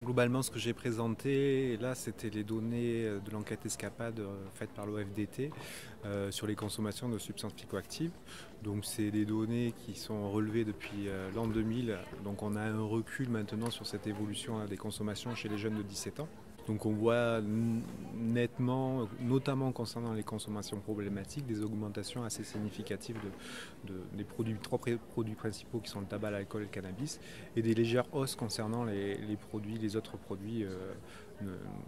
Globalement, ce que j'ai présenté, là, c'était les données de l'enquête Escapade faite par l'OFDT sur les consommations de substances psychoactives. Donc, c'est des données qui sont relevées depuis l'an 2000. Donc, on a un recul maintenant sur cette évolution des consommations chez les jeunes de 17 ans. Donc on voit nettement, notamment concernant les consommations problématiques, des augmentations assez significatives des trois produits principaux qui sont le tabac, l'alcool et le cannabis, et des légères hausses concernant les autres produits,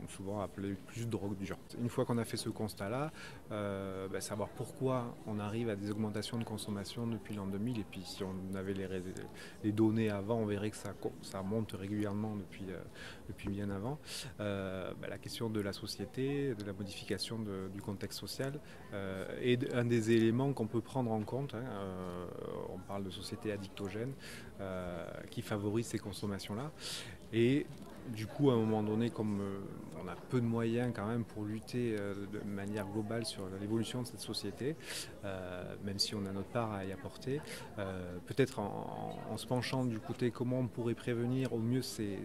souvent appelés plus drogue du genre. Une fois qu'on a fait ce constat-là, savoir pourquoi on arrive à des augmentations de consommation depuis l'an 2000, et puis si on avait les données avant, on verrait que ça monte régulièrement depuis bien avant. La question de la société, de la modification du contexte social est un des éléments qu'on peut prendre en compte. On parle de société addictogène qui favorise ces consommations-là. Et du coup, à un moment donné, comme on a peu de moyens quand même pour lutter de manière globale sur l'évolution de cette société, même si on a notre part à y apporter, peut-être en se penchant du côté comment on pourrait prévenir au mieux ces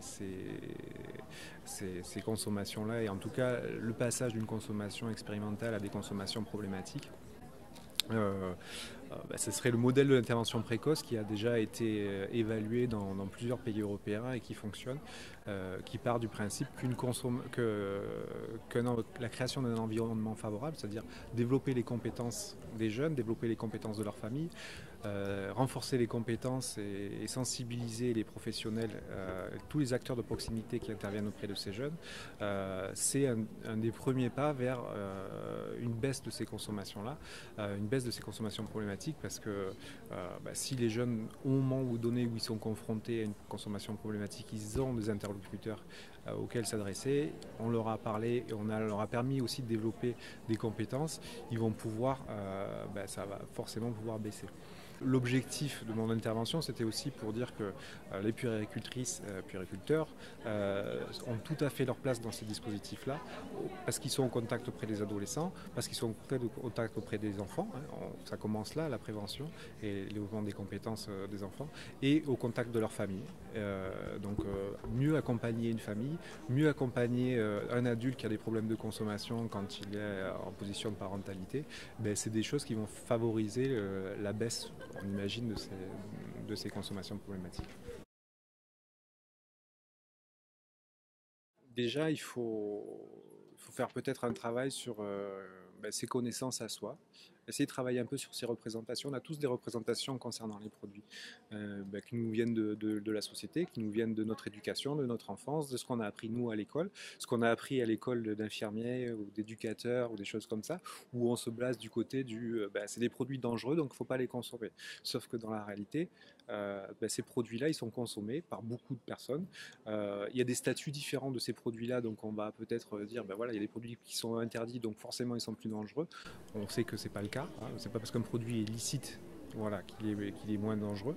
consommations-là, et en tout cas le passage d'une consommation expérimentale à des consommations problématiques. Ce serait le modèle de l'intervention précoce qui a déjà été évalué dans plusieurs pays européens et qui fonctionne, qui part du principe la création d'un environnement favorable, c'est-à-dire développer les compétences des jeunes, développer les compétences de leur famille, renforcer les compétences et sensibiliser les professionnels, tous les acteurs de proximité qui interviennent auprès de ces jeunes, c'est un des premiers pas vers une baisse de ces consommations-là, une baisse de ces consommations problématiques, parce que si les jeunes, au moment donné où ils sont confrontés à une consommation problématique, ils ont des interlocuteurs auxquels s'adresser, on leur a parlé et on leur a permis aussi de développer des compétences, ils vont pouvoir, ça va forcément pouvoir baisser. L'objectif de mon intervention, c'était aussi pour dire que les puéricultrices, puériculteurs ont tout à fait leur place dans ces dispositifs-là, parce qu'ils sont en contact auprès des adolescents, parce qu'ils sont en contact auprès des enfants. Ça commence là, la prévention et le développement des compétences des enfants, et au contact de leur famille. Mieux accompagner une famille, mieux accompagner un adulte qui a des problèmes de consommation quand il est en position de parentalité, c'est des choses qui vont favoriser la baisse, on imagine, de ces consommations problématiques. Déjà, il faut faire peut-être un travail sur ses connaissances à soi, essayer de travailler un peu sur ses représentations. On a tous des représentations concernant les produits qui nous viennent de la société, qui nous viennent de notre éducation, de notre enfance, de ce qu'on a appris nous à l'école, ce qu'on a appris à l'école d'infirmiers ou d'éducateurs ou des choses comme ça, où on se place du côté c'est des produits dangereux, donc il ne faut pas les consommer. Sauf que dans la réalité, ces produits-là, ils sont consommés par beaucoup de personnes. Il y a des statuts différents de ces produits-là, donc on va peut-être dire, il y a des produits qui sont interdits, donc forcément ils sont plus dangereux. On sait que c'est pas le cas. C'est pas parce qu'un produit est licite, qu'il est moins dangereux.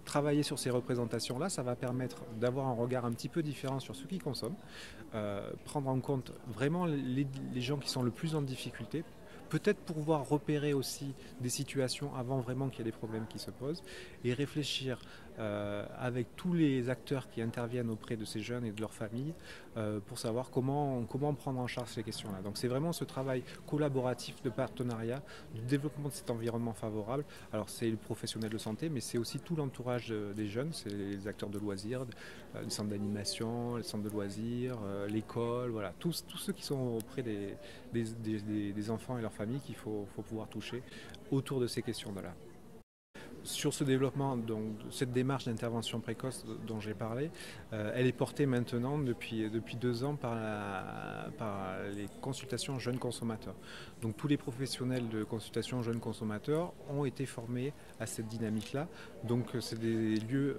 Travailler sur ces représentations-là, ça va permettre d'avoir un regard un petit peu différent sur ceux qui consomment, prendre en compte vraiment les gens qui sont le plus en difficulté, peut-être pouvoir repérer aussi des situations avant vraiment qu'il y ait des problèmes qui se posent, et réfléchir avec tous les acteurs qui interviennent auprès de ces jeunes et de leurs familles pour savoir comment prendre en charge ces questions-là. Donc c'est vraiment ce travail collaboratif de partenariat, de développement de cet environnement favorable. Alors c'est le professionnel de santé, mais c'est aussi tout l'entourage des jeunes, c'est les acteurs de loisirs, les centres d'animation, les centres de loisirs, l'école, voilà, tous ceux qui sont auprès des enfants et leurs familles qu'il faut pouvoir toucher autour de ces questions-là. Sur ce développement, donc, cette démarche d'intervention précoce dont j'ai parlé, elle est portée maintenant depuis 2 ans par les consultations jeunes consommateurs. Donc tous les professionnels de consultation jeunes consommateurs ont été formés à cette dynamique-là. Donc c'est des lieux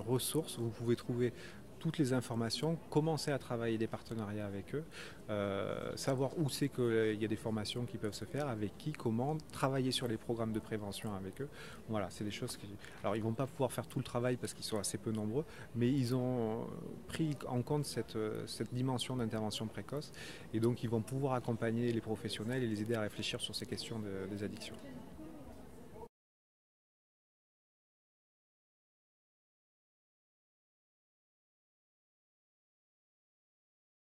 ressources où vous pouvez trouver toutes les informations, commencer à travailler des partenariats avec eux, savoir où c'est qu'il y a des formations qui peuvent se faire, avec qui, comment, travailler sur les programmes de prévention avec eux. Voilà, c'est des choses qui... Alors ils ne vont pas pouvoir faire tout le travail parce qu'ils sont assez peu nombreux, mais ils ont pris en compte cette dimension d'intervention précoce, et donc ils vont pouvoir accompagner les professionnels et les aider à réfléchir sur ces questions des addictions.